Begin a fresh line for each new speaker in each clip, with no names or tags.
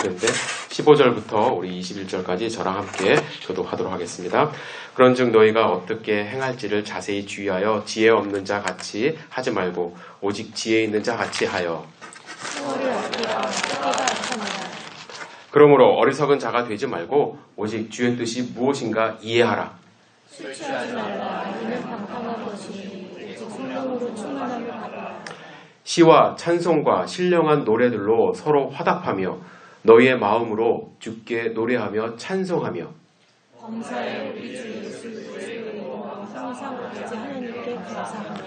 좋겠는데 15절부터 우리 21절까지 저랑 함께 교독하도록 하겠습니다. 그런즉 너희가 어떻게 행할지를 자세히 주의하여 지혜 없는 자 같이 하지 말고 오직 지혜 있는 자 같이 하여 그러므로 어리석은 자가 되지 말고 오직 주의 뜻이 무엇인가 이해하라.
술 취하지 말라. 이는 방탕한 것이니 오직 성령으로 충만함을 받아.
시와 찬송과 신령한 노래들로 서로 화답하며 너희의 마음으로 주께 노래하며 찬송하며
범사에 우리 주 예수 그리스도의 이름으로 항상 아버지 하나님께 감사하며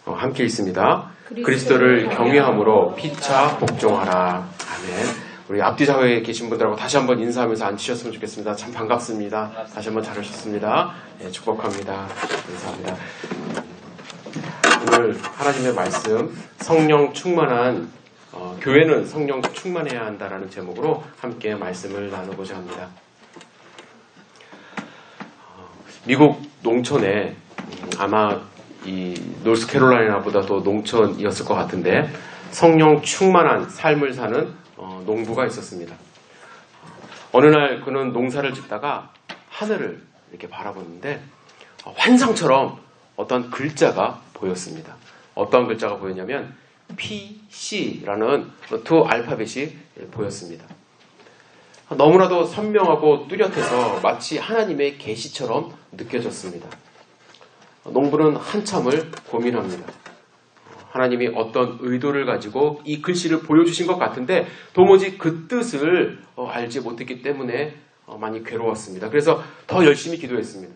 함께 읽습니다. 그리스도를 경외함으로 피차 복종하라. 아멘. 우리 앞뒤 좌우에 계신 분들하고 다시 한번 인사하면서 앉으셨으면 좋겠습니다. 참 반갑습니다. 다시 한번 잘하셨습니다. 네, 축복합니다. 감사합니다. 오늘 하나님의 말씀 성령 충만한 교회는 성령 충만해야 한다라는 제목으로 함께 말씀을 나누고자 합니다. 미국 농촌에 아마 이 노스캐롤라이나보다 더 농촌이었을 것 같은데 성령 충만한 삶을 사는 농부가 있었습니다. 어느 날 그는 농사를 짓다가 하늘을 이렇게 바라보는데 환상처럼 어떤 글자가 보였습니다. 어떤 글자가 보였냐면 PC라는 두 알파벳이 보였습니다. 너무나도 선명하고 뚜렷해서 마치 하나님의 계시처럼 느껴졌습니다. 농부는 한참을 고민합니다. 하나님이 어떤 의도를 가지고 이 글씨를 보여주신 것 같은데 도무지 그 뜻을 알지 못했기 때문에 많이 괴로웠습니다. 그래서 더 열심히 기도했습니다.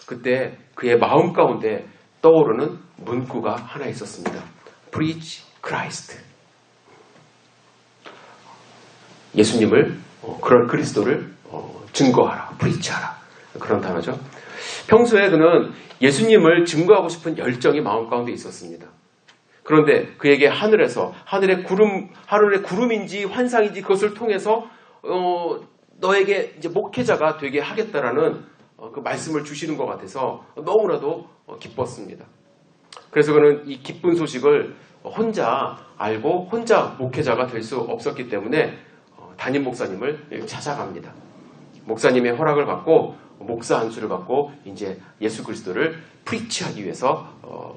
그때 그의 마음 가운데 떠오르는 문구가 하나 있었습니다. Preach Christ. 예수님을, 그런 그리스도를 증거하라, preach하라. 그런 단어죠. 평소에 그는 예수님을 증거하고 싶은 열정이 마음 가운데 있었습니다. 그런데 그에게 하늘의 구름인지 환상인지 그것을 통해서 너에게 이제 목회자가 되게 하겠다라는 그 말씀을 주시는 것 같아서 너무나도 기뻤습니다. 그래서 그는 이 기쁜 소식을 혼자 알고 혼자 목회자가 될 수 없었기 때문에 담임 목사님을 찾아갑니다. 목사님의 허락을 받고 목사 안수를 받고 이제 예수 그리스도를 프리치하기 위해서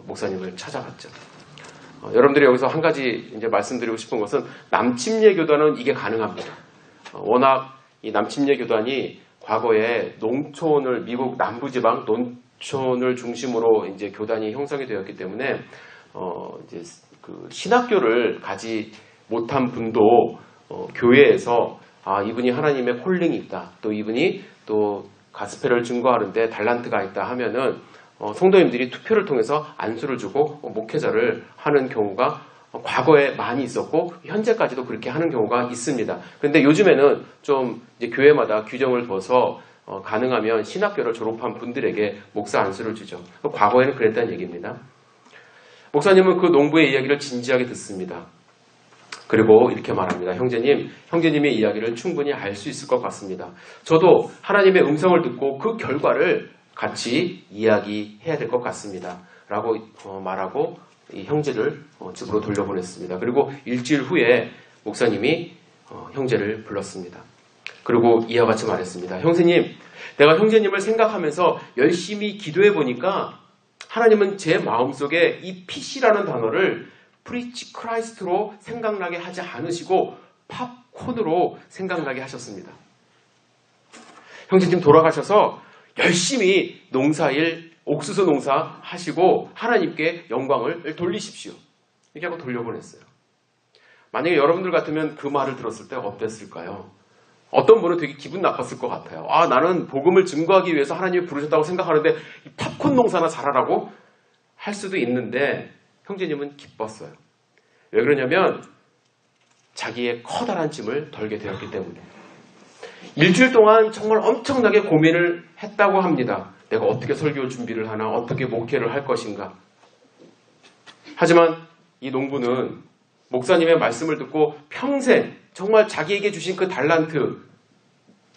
목사님을 찾아갔죠. 여러분들이 여기서 한 가지 이제 말씀드리고 싶은 것은 남침례 교단은 이게 가능합니다. 워낙 이 남침례 교단이 과거에 농촌을 미국 남부지방 농촌을 중심으로 이제 교단이 형성이 되었기 때문에 이제 그 신학교를 가지 못한 분도 교회에서 이분이 하나님의 콜링이 있다. 또 이분이 또 가스펠을 증거하는데 달란트가 있다 하면은 성도님들이 투표를 통해서 안수를 주고 목회자를 하는 경우가 과거에 많이 있었고 현재까지도 그렇게 하는 경우가 있습니다. 그런데 요즘에는 좀 이제 교회마다 규정을 둬서 가능하면 신학교를 졸업한 분들에게 목사 안수를 주죠. 과거에는 그랬다는 얘기입니다. 목사님은 그 농부의 이야기를 진지하게 듣습니다. 그리고 이렇게 말합니다. 형제님의 이야기를 충분히 알 수 있을 것 같습니다. 저도 하나님의 음성을 듣고 그 결과를 같이 이야기해야 될 것 같습니다. 라고 말하고 이 형제를 집으로 돌려보냈습니다. 그리고 일주일 후에 목사님이 형제를 불렀습니다. 그리고 이와 같이 말했습니다. 형제님, 내가 형제님을 생각하면서 열심히 기도해 보니까 하나님은 제 마음속에 이 PC라는 단어를 프리치 크라이스트로 생각나게 하지 않으시고 팝콘으로 생각나게 하셨습니다. 형제님 돌아가셔서 열심히 농사일, 옥수수 농사 하시고 하나님께 영광을 돌리십시오. 이렇게 하고 돌려보냈어요. 만약에 여러분들 같으면 그 말을 들었을 때 어땠을까요? 어떤 분은 되게 기분 나빴을 것 같아요. 나는 복음을 증거하기 위해서 하나님이 부르셨다고 생각하는데 이 팝콘 농사나 잘하라고 할 수도 있는데 형제님은 기뻤어요. 왜 그러냐면 자기의 커다란 짐을 덜게 되었기 때문에. 일주일 동안 정말 엄청나게 고민을 했다고 합니다. 내가 어떻게 설교 준비를 하나, 어떻게 목회를 할 것인가. 하지만 이 농부는 목사님의 말씀을 듣고 평생 정말 자기에게 주신 그 달란트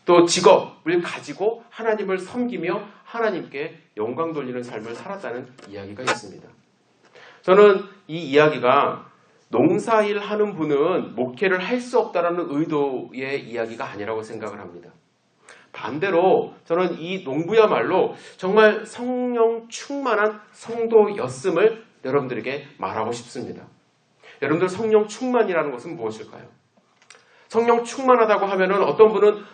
또 직업을 가지고 하나님을 섬기며 하나님께 영광 돌리는 삶을 살았다는 이야기가 있습니다. 저는 이 이야기가 농사일 하는 분은 목회를 할 수 없다라는 의도의 이야기가 아니라고 생각을 합니다. 반대로 저는 이 농부야말로 정말 성령 충만한 성도였음을 여러분들에게 말하고 싶습니다. 여러분들 성령 충만이라는 것은 무엇일까요? 성령 충만하다고 하면은 어떤 분은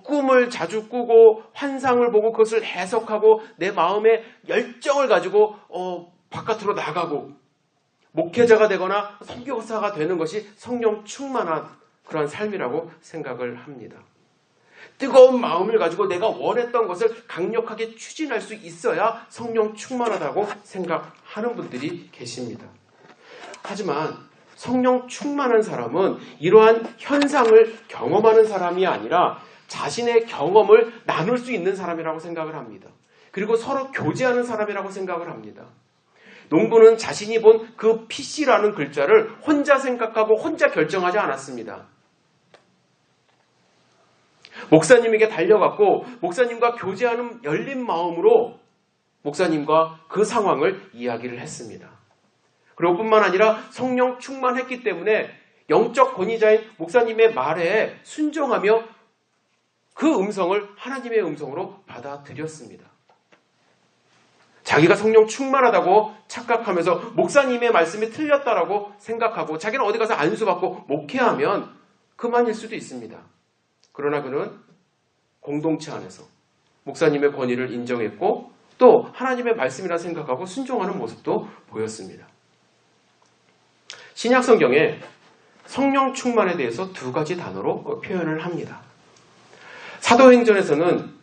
꿈을 자주 꾸고 환상을 보고 그것을 해석하고 내 마음에 열정을 가지고 바깥으로 나가고 목회자가 되거나 선교사가 되는 것이 성령 충만한 그런 삶이라고 생각을 합니다. 뜨거운 마음을 가지고 내가 원했던 것을 강력하게 추진할 수 있어야 성령 충만하다고 생각하는 분들이 계십니다. 하지만 성령 충만한 사람은 이러한 현상을 경험하는 사람이 아니라 자신의 경험을 나눌 수 있는 사람이라고 생각을 합니다. 그리고 서로 교제하는 사람이라고 생각을 합니다. 농부는 자신이 본 그 PC라는 글자를 혼자 생각하고 혼자 결정하지 않았습니다. 목사님에게 달려갔고 목사님과 교제하는 열린 마음으로 목사님과 그 상황을 이야기를 했습니다. 그리고 뿐만 아니라 성령 충만했기 때문에 영적 권위자인 목사님의 말에 순종하며 그 음성을 하나님의 음성으로 받아들였습니다. 자기가 성령 충만하다고 착각하면서 목사님의 말씀이 틀렸다라고 생각하고 자기는 어디 가서 안수받고 목회하면 그만일 수도 있습니다. 그러나 그는 공동체 안에서 목사님의 권위를 인정했고 또 하나님의 말씀이라 생각하고 순종하는 모습도 보였습니다. 신약 성경에 성령 충만에 대해서 두 가지 단어로 표현을 합니다. 사도행전에서는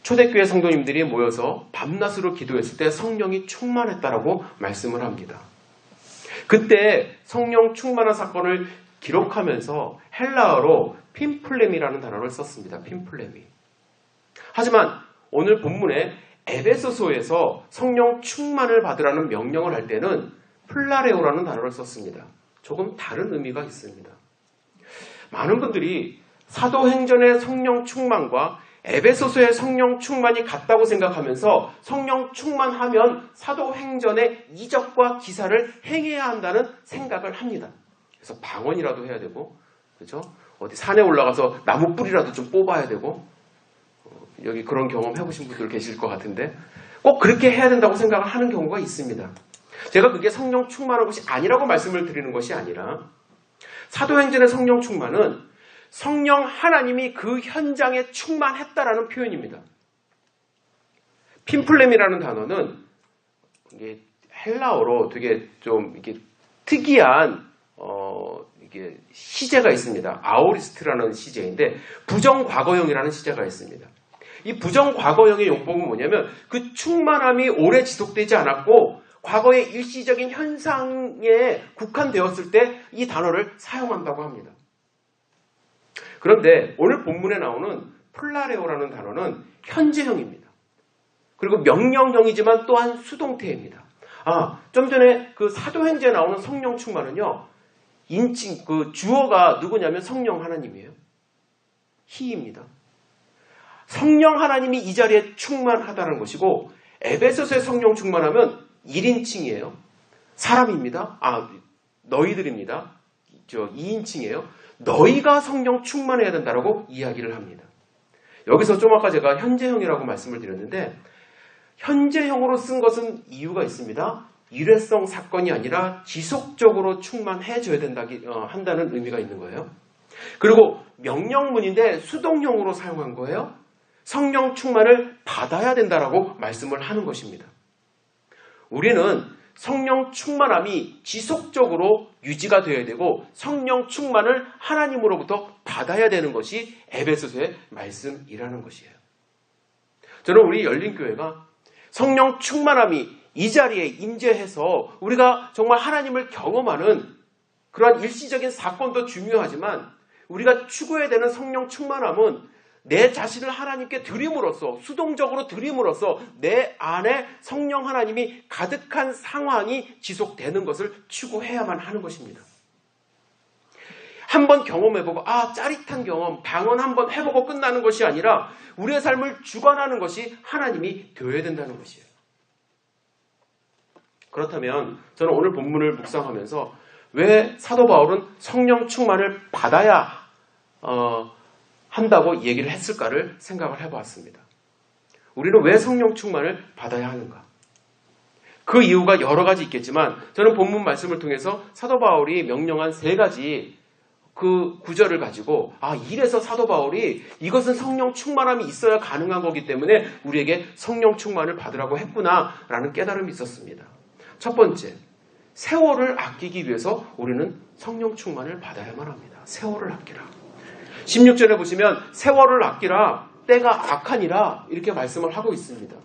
초대교회 성도님들이 모여서 밤낮으로 기도했을 때 성령이 충만했다라고 말씀을 합니다. 그때 성령 충만한 사건을 기록하면서 헬라어로 핀플렘이라는 단어를 썼습니다. 핀플렘이. 하지만 오늘 본문에 에베소서에서 성령 충만을 받으라는 명령을 할 때는 플라레오라는 단어를 썼습니다. 조금 다른 의미가 있습니다. 많은 분들이 사도행전의 성령 충만과 에베소서의 성령 충만이 같다고 생각하면서 성령 충만하면 사도행전의 이적과 기사를 행해야 한다는 생각을 합니다. 그래서 방언이라도 해야 되고, 그렇죠? 어디 산에 올라가서 나무 뿌리라도 좀 뽑아야 되고, 여기 그런 경험 해보신 분들 계실 것 같은데 꼭 그렇게 해야 된다고 생각을 하는 경우가 있습니다. 제가 그게 성령 충만한 것이 아니라고 말씀을 드리는 것이 아니라 사도행전의 성령 충만은 성령 하나님이 그 현장에 충만했다라는 표현입니다. 핀플렘이라는 단어는 이게 헬라어로 되게 좀 이게 특이한 이게 시제가 있습니다. 아오리스트라는 시제인데 부정과거형이라는 시제가 있습니다. 이 부정과거형의 용법은 뭐냐면 그 충만함이 오래 지속되지 않았고 과거의 일시적인 현상에 국한되었을 때 이 단어를 사용한다고 합니다. 그런데 오늘 본문에 나오는 플라레오라는 단어는 현재형입니다. 그리고 명령형이지만 또한 수동태입니다. 좀 전에 그 사도행전에 나오는 성령 충만은요, 인칭, 그 주어가 누구냐면 성령 하나님이에요. 히입니다. 성령 하나님이 이 자리에 충만하다는 것이고, 에베소서의 성령 충만하면 1인칭이에요. 사람입니다. 너희들입니다. 2인칭이에요. 너희가 성령 충만해야 된다라고 이야기를 합니다. 여기서 좀 아까 제가 현재형이라고 말씀을 드렸는데 현재형으로 쓴 것은 이유가 있습니다. 일회성 사건이 아니라 지속적으로 충만해져야 한다는 의미가 있는 거예요. 그리고 명령문인데 수동형으로 사용한 거예요. 성령 충만을 받아야 된다라고 말씀을 하는 것입니다. 우리는 성령 충만함이 지속적으로 유지가 되어야 되고 성령 충만을 하나님으로부터 받아야 되는 것이 에베소서의 말씀이라는 것이에요. 저는 우리 열린교회가 성령 충만함이 이 자리에 임재해서 우리가 정말 하나님을 경험하는 그러한 일시적인 사건도 중요하지만 우리가 추구해야 되는 성령 충만함은 내 자신을 하나님께 드림으로써 수동적으로 드림으로써 내 안에 성령 하나님이 가득한 상황이 지속되는 것을 추구해야만 하는 것입니다. 한번 경험해보고 짜릿한 경험, 방언 한번 해보고 끝나는 것이 아니라 우리의 삶을 주관하는 것이 하나님이 되어야 된다는 것이에요. 그렇다면 저는 오늘 본문을 묵상하면서 왜 사도 바울은 성령 충만을 받아야 한다고 얘기를 했을까를 생각을 해보았습니다. 우리는 왜 성령 충만을 받아야 하는가? 그 이유가 여러 가지 있겠지만 저는 본문 말씀을 통해서 사도 바울이 명령한 3가지 그 구절을 가지고 이래서 사도 바울이 이것은 성령 충만함이 있어야 가능한 거기 때문에 우리에게 성령 충만을 받으라고 했구나라는 깨달음이 있었습니다. 첫 번째, 세월을 아끼기 위해서 우리는 성령 충만을 받아야만 합니다. 세월을 아끼라. 16절에 보시면 세월을 아끼라 때가 악하니라 이렇게 말씀을 하고 있습니다.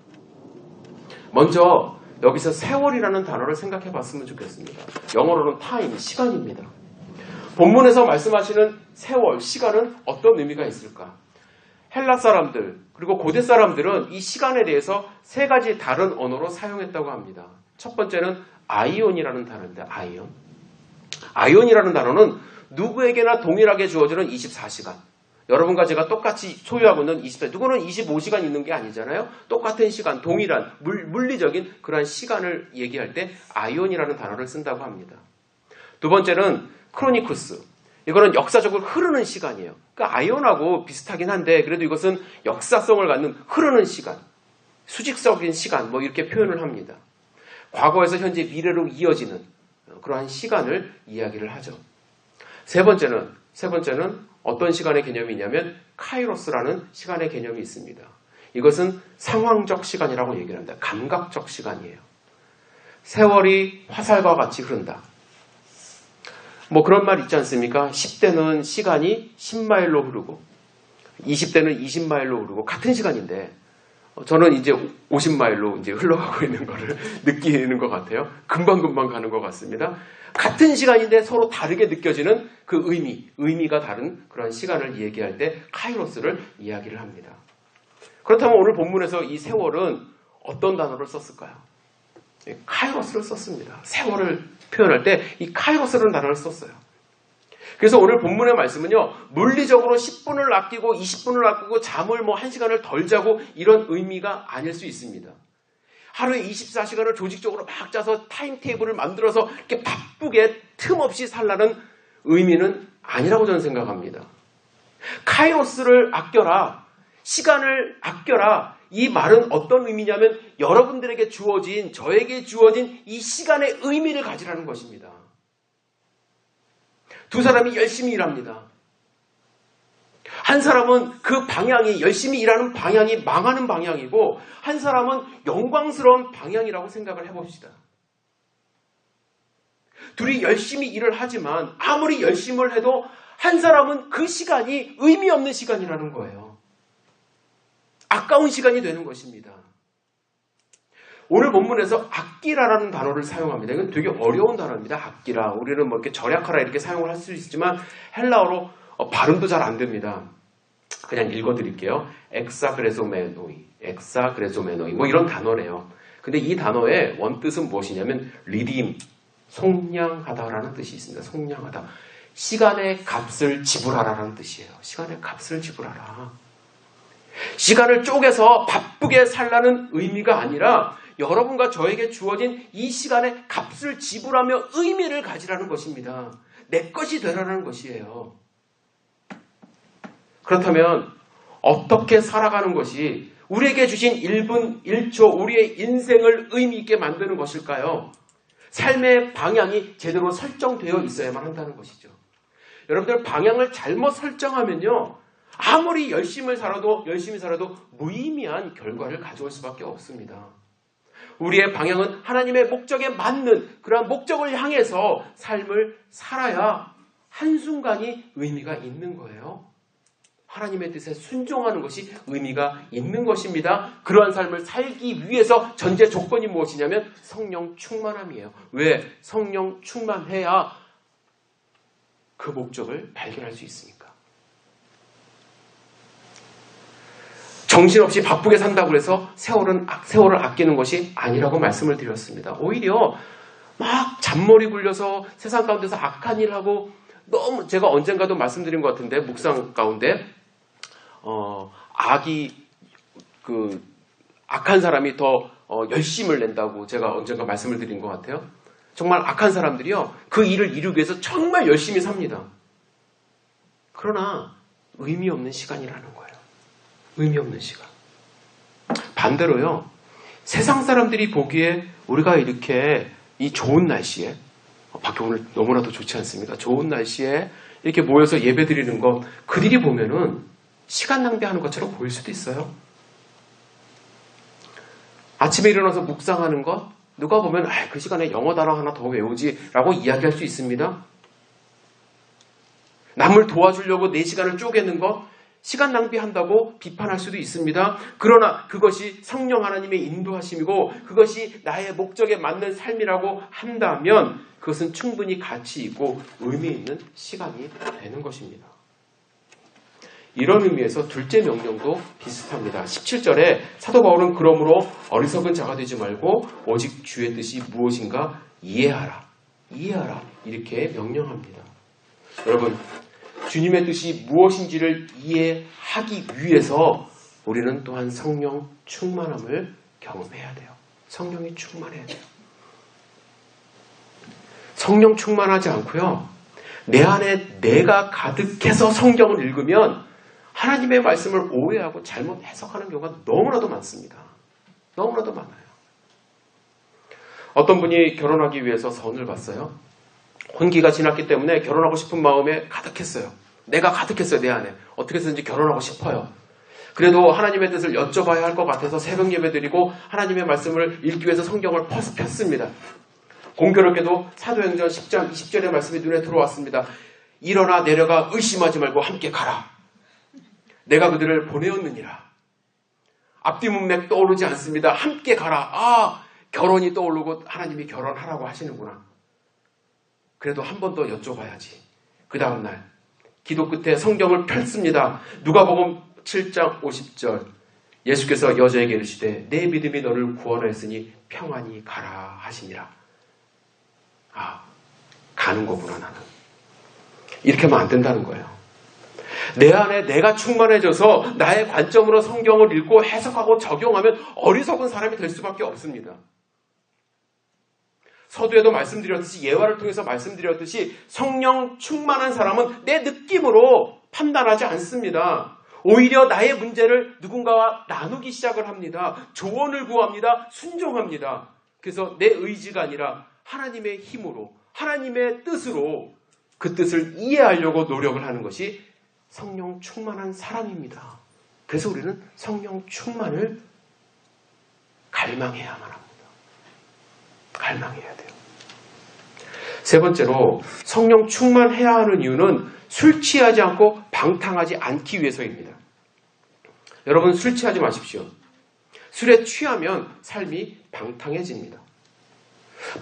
먼저 여기서 세월이라는 단어를 생각해 봤으면 좋겠습니다. 영어로는 타임, 시간입니다. 본문에서 말씀하시는 세월, 시간은 어떤 의미가 있을까? 헬라 사람들 그리고 고대 사람들은 이 시간에 대해서 3가지 다른 언어로 사용했다고 합니다. 첫 번째는 아이온이라는 단어인데 아이온이라는 단어는 누구에게나 동일하게 주어지는 24시간. 여러분과 제가 똑같이 소유하고 있는 24시간. 누구는 25시간 있는 게 아니잖아요. 똑같은 시간, 동일한 물리적인 그러한 시간을 얘기할 때 아이온이라는 단어를 쓴다고 합니다. 두 번째는 크로니쿠스. 이거는 역사적으로 흐르는 시간이에요. 그러니까 아이온하고 비슷하긴 한데 그래도 이것은 역사성을 갖는 흐르는 시간, 수직적인 시간 이렇게 표현을 합니다. 과거에서 현재 미래로 이어지는 그러한 시간을 이야기를 하죠. 세 번째는 어떤 시간의 개념이냐면 카이로스라는 시간의 개념이 있습니다. 이것은 상황적 시간이라고 얘기를 합니다. 감각적 시간이에요. 세월이 화살과 같이 흐른다. 그런 말 있지 않습니까? 10대는 시간이 10마일로 흐르고 20대는 20마일로 흐르고 같은 시간인데 저는 이제 50마일로 이제 흘러가고 있는 거를 느끼는 것 같아요. 금방금방 가는 것 같습니다. 같은 시간인데 서로 다르게 느껴지는 그 의미가 다른 그런 시간을 얘기할 때 카이로스를 이야기를 합니다. 그렇다면 오늘 본문에서 이 세월은 어떤 단어를 썼을까요? 카이로스를 썼습니다. 세월을 표현할 때 이 카이로스라는 단어를 썼어요. 그래서 오늘 본문의 말씀은요, 물리적으로 10분을 아끼고 20분을 아끼고 잠을 1시간을 덜 자고 이런 의미가 아닐 수 있습니다. 하루에 24시간을 조직적으로 막 짜서 타임테이블을 만들어서 이렇게 바쁘게 틈없이 살라는 의미는 아니라고 저는 생각합니다. 카이로스를 아껴라, 시간을 아껴라, 이 말은 어떤 의미냐면 여러분들에게 주어진, 저에게 주어진 이 시간의 의미를 가지라는 것입니다. 두 사람이 열심히 일합니다. 한 사람은 그 방향이, 열심히 일하는 방향이 망하는 방향이고 한 사람은 영광스러운 방향이라고 생각을 해봅시다. 둘이 열심히 일을 하지만 아무리 열심을 해도 한 사람은 그 시간이 의미 없는 시간이라는 거예요. 아까운 시간이 되는 것입니다. 오늘 본문에서 아끼라라는 단어를 사용합니다. 이건 되게 어려운 단어입니다. 아끼라. 우리는 이렇게 절약하라 이렇게 사용을 할 수 있지만 헬라어로 발음도 잘 안 됩니다. 그냥 읽어드릴게요. 엑사그레소메노이, 엑사그레소메노이 이런 단어래요. 근데 이 단어의 원뜻은 무엇이냐면 리딤, 속량하다라는 뜻이 있습니다. 속량하다. 시간의 값을 지불하라라는 뜻이에요. 시간의 값을 지불하라. 시간을 쪼개서 바쁘게 살라는 의미가 아니라 여러분과 저에게 주어진 이 시간의 값을 지불하며 의미를 가지라는 것입니다. 내 것이 되라는 것이에요. 그렇다면 어떻게 살아가는 것이 우리에게 주신 1분 1초 우리의 인생을 의미 있게 만드는 것일까요? 삶의 방향이 제대로 설정되어 있어야만 한다는 것이죠. 여러분들 방향을 잘못 설정하면요, 아무리 열심히 살아도 무의미한 결과를 가져올 수밖에 없습니다. 우리의 방향은 하나님의 목적에 맞는 그러한 목적을 향해서 삶을 살아야 한순간이 의미가 있는 거예요. 하나님의 뜻에 순종하는 것이 의미가 있는 것입니다. 그러한 삶을 살기 위해서 전제 조건이 무엇이냐면 성령 충만함이에요. 왜? 성령 충만해야 그 목적을 발견할 수 있으니까. 정신없이 바쁘게 산다고 해서 세월을 아끼는 것이 아니라고 말씀을 드렸습니다. 오히려 막 잔머리 굴려서 세상 가운데서 악한 일을 하고 너무 제가 언젠가도 말씀드린 것 같은데 묵상 가운데 악한 사람이 더 열심을 낸다고 제가 언젠가 말씀을 드린 것 같아요. 정말 악한 사람들이요, 그 일을 이루기 위해서 정말 열심히 삽니다. 그러나 의미 없는 시간이라는 거예요. 의미 없는 시간. 반대로요, 세상 사람들이 보기에 우리가 이렇게 이 좋은 날씨에, 밖에 오늘 너무나도 좋지 않습니까? 좋은 날씨에 이렇게 모여서 예배 드리는 것, 그들이 보면은 시간 낭비하는 것처럼 보일 수도 있어요. 아침에 일어나서 묵상하는 것, 누가 보면 그 시간에 영어 단어 하나 더 외우지 라고 이야기할 수 있습니다. 남을 도와주려고 내 시간을 쪼개는 것, 시간 낭비한다고 비판할 수도 있습니다. 그러나 그것이 성령 하나님의 인도하심이고 그것이 나의 목적에 맞는 삶이라고 한다면 그것은 충분히 가치 있고 의미 있는 시간이 되는 것입니다. 이런 의미에서 둘째 명령도 비슷합니다. 17절에 사도 바울은 그러므로 어리석은 자가 되지 말고 오직 주의 뜻이 무엇인가 이해하라. 이해하라. 이렇게 명령합니다. 여러분, 주님의 뜻이 무엇인지를 이해하기 위해서 우리는 또한 성령 충만함을 경험해야 돼요. 성령이 충만해야 돼요. 성령 충만하지 않고요, 내 안에 내가 가득해서 성경을 읽으면 하나님의 말씀을 오해하고 잘못 해석하는 경우가 너무나도 많습니다. 너무나도 많아요. 어떤 분이 결혼하기 위해서 선을 봤어요. 혼기가 지났기 때문에 결혼하고 싶은 마음에 가득했어요. 내가 가득했어요, 내 안에. 어떻게 해서든지 결혼하고 싶어요. 그래도 하나님의 뜻을 여쭤봐야 할 것 같아서 새벽 예배 드리고 하나님의 말씀을 읽기 위해서 성경을 폈습니다. 공교롭게도 사도행전 10장 20절의 말씀이 눈에 들어왔습니다. 일어나 내려가 의심하지 말고 함께 가라. 내가 그들을 보내었느니라. 앞뒤 문맥 떠오르지 않습니다. 함께 가라. 결혼이 떠오르고 하나님이 결혼하라고 하시는구나. 그래도 한 번 더 여쭤봐야지. 그 다음날 기도 끝에 성경을 펼습니다. 누가복음 7장 50절, 예수께서 여자에게 이르시되 내 믿음이 너를 구원하였으니 평안히 가라 하시니라. 가는 거구나 나는. 이렇게 하면 안 된다는 거예요. 내 안에 내가 충만해져서 나의 관점으로 성경을 읽고 해석하고 적용하면 어리석은 사람이 될 수밖에 없습니다. 서두에도 말씀드렸듯이, 예화를 통해서 말씀드렸듯이 성령 충만한 사람은 내 느낌으로 판단하지 않습니다. 오히려 나의 문제를 누군가와 나누기 시작을 합니다. 조언을 구합니다. 순종합니다. 그래서 내 의지가 아니라 하나님의 힘으로, 하나님의 뜻으로 그 뜻을 이해하려고 노력을 하는 것이 성령 충만한 사람입니다. 그래서 우리는 성령 충만을 갈망해야만 합니다. 갈망해야 돼요. 세 번째로 성령 충만해야 하는 이유는 술 취하지 않고 방탕하지 않기 위해서입니다. 여러분, 술 취하지 마십시오. 술에 취하면 삶이 방탕해집니다.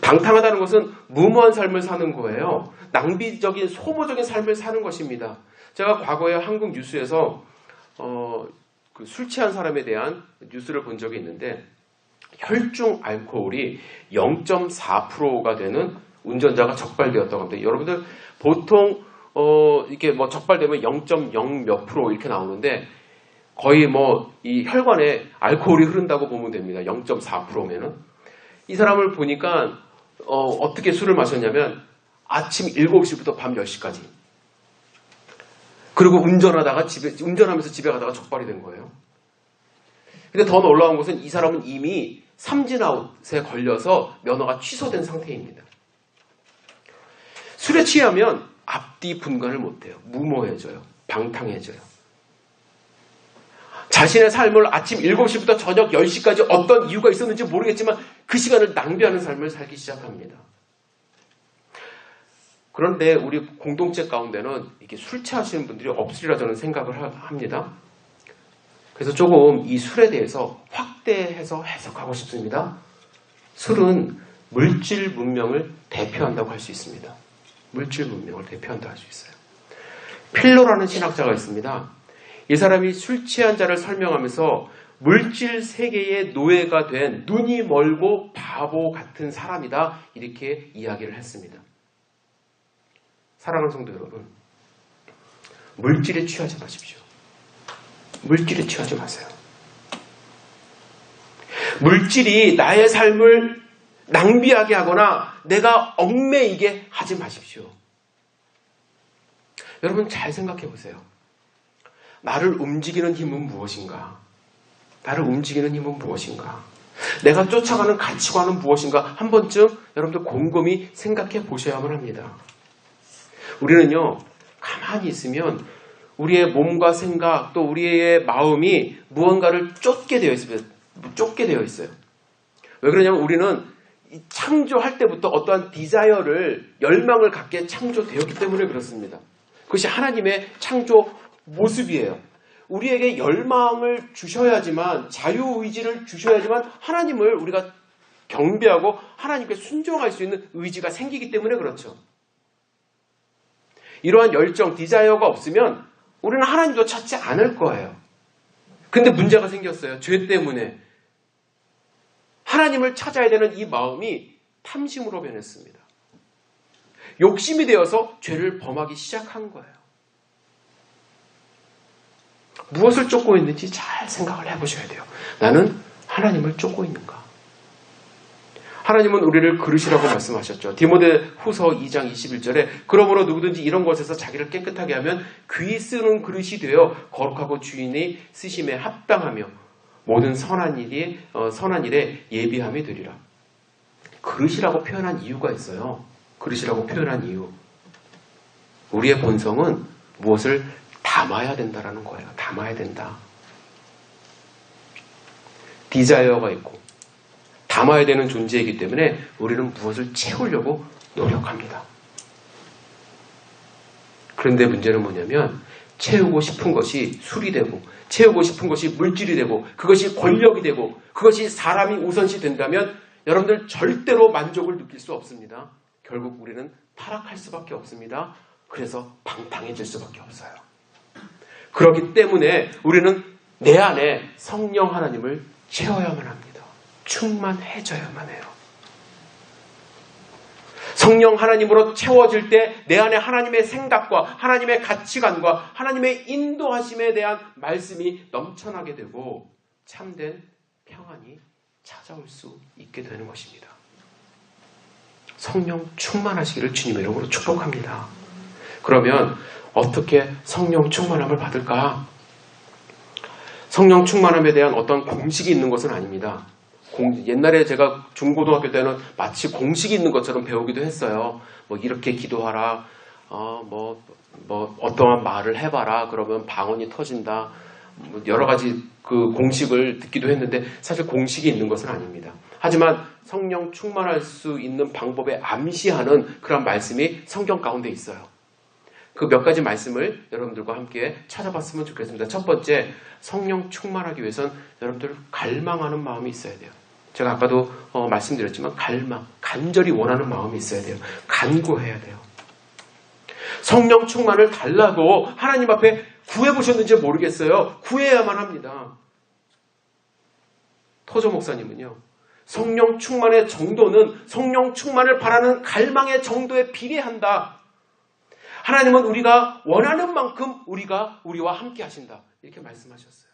방탕하다는 것은 무모한 삶을 사는 거예요. 낭비적인 소모적인 삶을 사는 것입니다. 제가 과거에 한국 뉴스에서 그 술 취한 사람에 대한 뉴스를 본 적이 있는데, 혈중 알코올이 0.4%가 되는 운전자가 적발되었다고 합니다. 여러분들 보통 이렇게 뭐 적발되면 0.0 몇 프로 이렇게 나오는데 거의 뭐 이 혈관에 알코올이 흐른다고 보면 됩니다. 0.4%면은. 이 사람을 보니까 어떻게 술을 마셨냐면 아침 7시부터 밤 10시까지. 그리고 운전하면서 집에 가다가 적발이 된 거예요. 근데 더 놀라운 것은 이 사람은 이미 삼진아웃에 걸려서 면허가 취소된 상태입니다. 술에 취하면 앞뒤 분간을 못해요. 무모해져요. 방탕해져요. 자신의 삶을 아침 7시부터 저녁 10시까지 어떤 이유가 있었는지 모르겠지만 그 시간을 낭비하는 삶을 살기 시작합니다. 그런데 우리 공동체 가운데는 이렇게 술 취하시는 분들이 없으리라 저는 생각을 합니다. 그래서 조금 이 술에 대해서 확대해서 해석하고 싶습니다. 술은 물질 문명을 대표한다고 할 수 있습니다. 물질 문명을 대표한다고 할 수 있어요. 필로라는 신학자가 있습니다. 이 사람이 술 취한 자를 설명하면서 물질 세계의 노예가 된 눈이 멀고 바보 같은 사람이다, 이렇게 이야기를 했습니다. 사랑하는 성도 여러분, 물질에 취하지 마십시오. 물질에 취하지 마세요. 물질이 나의 삶을 낭비하게 하거나 내가 얽매이게 하지 마십시오. 여러분 잘 생각해 보세요. 나를 움직이는 힘은 무엇인가? 나를 움직이는 힘은 무엇인가? 내가 쫓아가는 가치관은 무엇인가? 한 번쯤 여러분들 곰곰이 생각해 보셔야만 합니다. 우리는요, 가만히 있으면 우리의 몸과 생각 또 우리의 마음이 무언가를 쫓게 되어 있어요. 왜 그러냐면 우리는 창조할 때부터 어떠한 디자이어를, 열망을 갖게 창조되었기 때문에 그렇습니다. 그것이 하나님의 창조 모습이에요. 우리에게 열망을 주셔야지만, 자유의지를 주셔야지만 하나님을 우리가 경배하고 하나님께 순종할 수 있는 의지가 생기기 때문에 그렇죠. 이러한 열정, 디자이어가 없으면 우리는 하나님도 찾지 않을 거예요. 근데 문제가 생겼어요. 죄 때문에. 하나님을 찾아야 되는 이 마음이 탐심으로 변했습니다. 욕심이 되어서 죄를 범하기 시작한 거예요. 무엇을 쫓고 있는지 잘 생각을 해보셔야 돼요. 나는 하나님을 쫓고 있는가? 하나님은 우리를 그릇이라고 말씀하셨죠. 디모데 후서 2장 21절에 그러므로 누구든지 이런 것에서 자기를 깨끗하게 하면 귀 쓰는 그릇이 되어 거룩하고 주인이 쓰심에 합당하며 모든 선한 일에 예비함이 되리라. 그릇이라고 표현한 이유가 있어요. 그릇이라고 표현한 이유. 우리의 본성은 무엇을 담아야 된다라는 거예요. 담아야 된다. 디자이어가 있고 담아야 되는 존재이기 때문에 우리는 무엇을 채우려고 노력합니다. 그런데 문제는 뭐냐면 채우고 싶은 것이 술이 되고 채우고 싶은 것이 물질이 되고 그것이 권력이 되고 그것이 사람이 우선시 된다면 여러분들 절대로 만족을 느낄 수 없습니다. 결국 우리는 타락할 수밖에 없습니다. 그래서 방탕해질 수밖에 없어요. 그렇기 때문에 우리는 내 안에 성령 하나님을 채워야만 합니다. 충만해져야만 해요. 성령 하나님으로 채워질 때 내 안에 하나님의 생각과 하나님의 가치관과 하나님의 인도하심에 대한 말씀이 넘쳐나게 되고 참된 평안이 찾아올 수 있게 되는 것입니다. 성령 충만하시기를 주님의 이름으로 축복합니다. 그러면 어떻게 성령 충만함을 받을까? 성령 충만함에 대한 어떤 공식이 있는 것은 아닙니다. 옛날에 제가 중고등학교 때는 마치 공식이 있는 것처럼 배우기도 했어요. 뭐 이렇게 기도하라, 어떠한 말을 해봐라, 그러면 방언이 터진다. 여러 가지 그 공식을 듣기도 했는데 사실 공식이 있는 것은 아닙니다. 하지만 성령 충만할 수 있는 방법에 암시하는 그런 말씀이 성경 가운데 있어요. 그 몇 가지 말씀을 여러분들과 함께 찾아봤으면 좋겠습니다. 첫 번째, 성령 충만하기 위해선 여러분들 갈망하는 마음이 있어야 돼요. 제가 아까도 말씀드렸지만 간절히 원하는 마음이 있어야 돼요. 간구해야 돼요. 성령 충만을 달라고 하나님 앞에 구해보셨는지 모르겠어요. 구해야만 합니다. 터조 목사님은요, 성령 충만의 정도는 성령 충만을 바라는 갈망의 정도에 비례한다. 하나님은 우리가 원하는 만큼 우리와 함께 하신다. 이렇게 말씀하셨어요.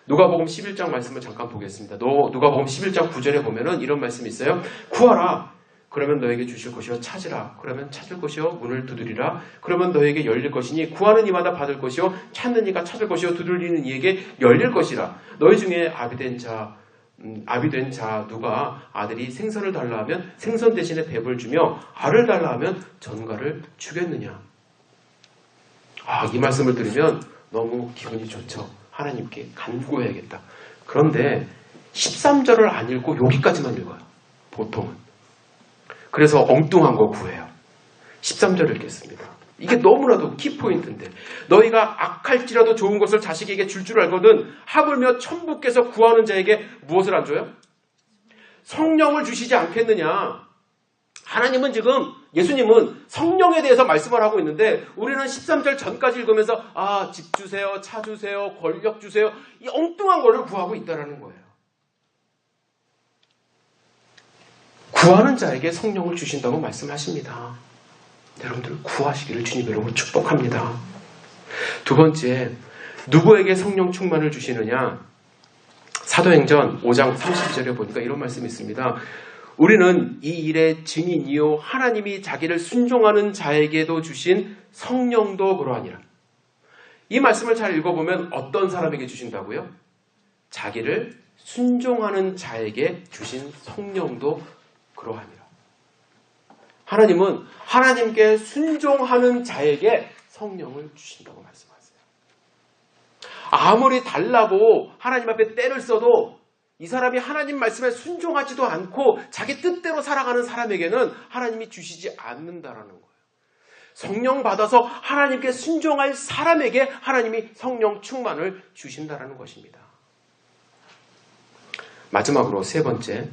누가복음 11장 말씀을 잠깐 보겠습니다. 누가복음 11장 9절에 보면은 이런 말씀이 있어요. 구하라. 그러면 너에게 주실 것이요. 찾으라. 그러면 찾을 것이요. 문을 두드리라. 그러면 너에게 열릴 것이니 구하는 이마다 받을 것이요. 찾는 이가 찾을 것이요. 두드리는 이에게 열릴 것이라. 너희 중에 아비된 자 누가 아들이 생선을 달라 하면 생선 대신에 뱀을 주며 알을 달라 하면 전갈을 주겠느냐. 이 말씀을 들으면 너무 기분이 좋죠. 하나님께 간구해야겠다. 그런데 13절을 안 읽고 여기까지만 읽어요. 보통은. 그래서 엉뚱한 거 구해요. 13절을 읽겠습니다. 이게 너무나도 키포인트인데 너희가 악할지라도 좋은 것을 자식에게 줄 알거든 하물며 천부께서 구하는 자에게 무엇을 안 줘요? 성령을 주시지 않겠느냐. 하나님은 지금 예수님은 성령에 대해서 말씀을 하고 있는데 우리는 13절 전까지 읽으면서 집 주세요, 차 주세요, 권력 주세요 이 엉뚱한 거를 구하고 있다는 거예요. 구하는 자에게 성령을 주신다고 말씀하십니다. 여러분들 구하시기를 주님의 이름으로 축복합니다. 두 번째, 누구에게 성령 충만을 주시느냐? 사도행전 5장 30절에 보니까 이런 말씀이 있습니다. 우리는 이 일의 증인이요 하나님이 자기를 순종하는 자에게도 주신 성령도 그러하니라. 이 말씀을 잘 읽어보면 어떤 사람에게 주신다고요? 자기를 순종하는 자에게 주신 성령도 그러하니라. 하나님은 하나님께 순종하는 자에게 성령을 주신다고 말씀하세요. 아무리 달라고 하나님 앞에 때를 써도 이 사람이 하나님 말씀에 순종하지도 않고 자기 뜻대로 살아가는 사람에게는 하나님이 주시지 않는다라는 거예요. 성령 받아서 하나님께 순종할 사람에게 하나님이 성령 충만을 주신다라는 것입니다. 마지막으로 세 번째,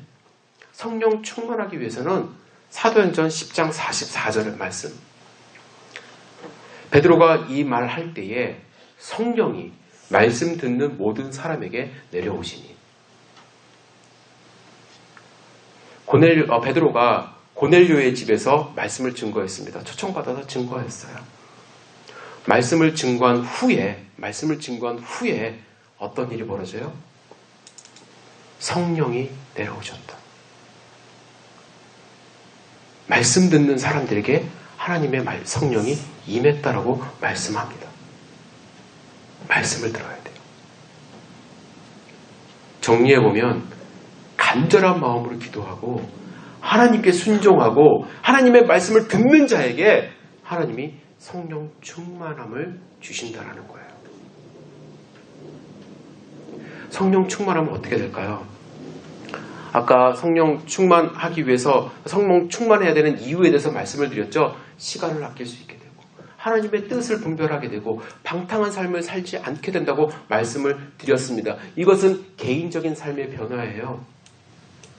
성령 충만하기 위해서는 사도행전 10장 44절의 말씀. 베드로가 이 말 할 때에 성령이 말씀 듣는 모든 사람에게 내려오시니. 베드로가 고넬료의 집에서 말씀을 증거했습니다. 초청받아서 증거했어요. 말씀을 증거한 후에 어떤 일이 벌어져요? 성령이 내려오셨다. 말씀 듣는 사람들에게 하나님의 성령이 임했다라고 말씀합니다. 말씀을 들어야 돼요. 정리해보면 간절한 마음으로 기도하고 하나님께 순종하고 하나님의 말씀을 듣는 자에게 하나님이 성령 충만함을 주신다라는 거예요. 성령 충만하면 어떻게 될까요? 아까 성령 충만하기 위해서 성령 충만해야 되는 이유에 대해서 말씀을 드렸죠. 시간을 아낄 수 있게 되고 하나님의 뜻을 분별하게 되고 방탕한 삶을 살지 않게 된다고 말씀을 드렸습니다. 이것은 개인적인 삶의 변화예요.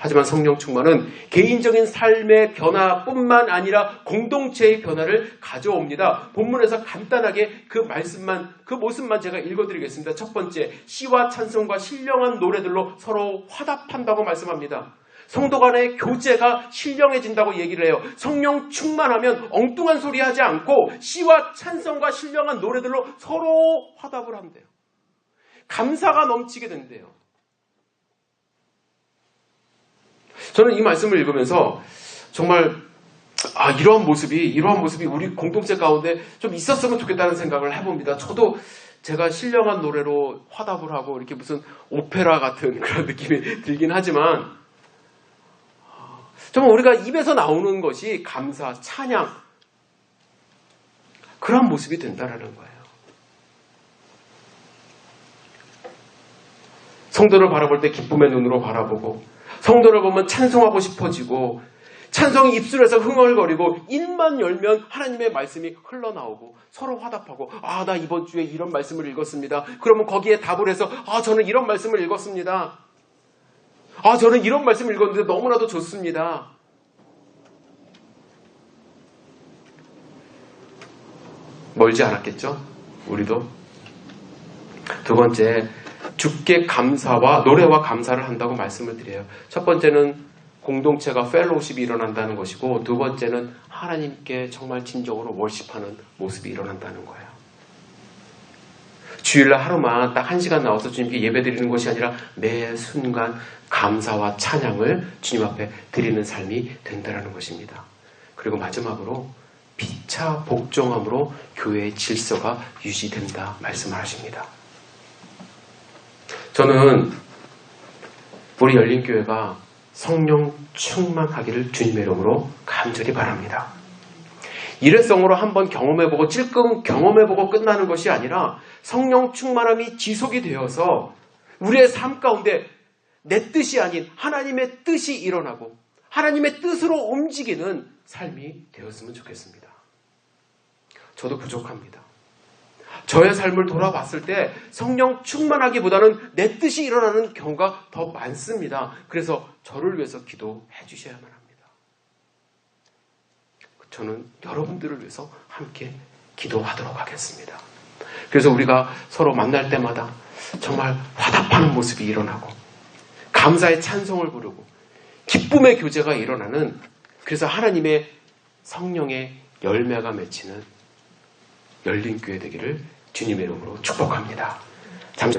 하지만 성령 충만은 개인적인 삶의 변화뿐만 아니라 공동체의 변화를 가져옵니다. 본문에서 간단하게 그 모습만 제가 읽어드리겠습니다. 첫 번째, 시와 찬송과 신령한 노래들로 서로 화답한다고 말씀합니다. 성도 간의 교제가 신령해진다고 얘기를 해요. 성령 충만하면 엉뚱한 소리 하지 않고 시와 찬송과 신령한 노래들로 서로 화답을 한대요. 감사가 넘치게 된대요. 저는 이 말씀을 읽으면서 정말 이러한 모습이 우리 공동체 가운데 좀 있었으면 좋겠다는 생각을 해봅니다. 저도 제가 신령한 노래로 화답을 하고 이렇게 무슨 오페라 같은 그런 느낌이 들긴 하지만 정말 우리가 입에서 나오는 것이 감사, 찬양 그런 모습이 된다라는 거예요. 성도를 바라볼 때 기쁨의 눈으로 바라보고 성도를 보면 찬송하고 싶어지고 찬송이 입술에서 흥얼거리고 입만 열면 하나님의 말씀이 흘러나오고 서로 화답하고 나 이번 주에 이런 말씀을 읽었습니다. 그러면 거기에 답을 해서 저는 이런 말씀을 읽었습니다. 저는 이런 말씀을 읽었는데 너무나도 좋습니다. 멀지 않았겠죠? 우리도. 두 번째, 주께 감사와 노래와 감사를 한다고 말씀을 드려요. 첫 번째는 공동체가 펠로우십이 일어난다는 것이고 두 번째는 하나님께 정말 진정으로 월십하는 모습이 일어난다는 거예요. 주일날 하루만 딱 1시간 나와서 주님께 예배드리는 것이 아니라 매 순간 감사와 찬양을 주님 앞에 드리는 삶이 된다는 것입니다. 그리고 마지막으로 피차 복종함으로 교회의 질서가 유지된다 말씀을 하십니다. 저는 우리 열린교회가 성령 충만하기를 주님의 이름으로 간절히 바랍니다. 일회성으로 한번 경험해보고 찔끔 경험해보고 끝나는 것이 아니라 성령 충만함이 지속이 되어서 우리의 삶 가운데 내 뜻이 아닌 하나님의 뜻이 일어나고 하나님의 뜻으로 움직이는 삶이 되었으면 좋겠습니다. 저도 부족합니다. 저의 삶을 돌아봤을 때 성령 충만하기보다는 내 뜻이 일어나는 경우가 더 많습니다. 그래서 저를 위해서 기도해 주셔야만 합니다. 저는 여러분들을 위해서 함께 기도하도록 하겠습니다. 그래서 우리가 서로 만날 때마다 정말 화답하는 모습이 일어나고 감사의 찬송을 부르고 기쁨의 교제가 일어나는 그래서 하나님의 성령의 열매가 맺히는 열린교회 되기를 주님의 이름으로 축복합니다. 잠시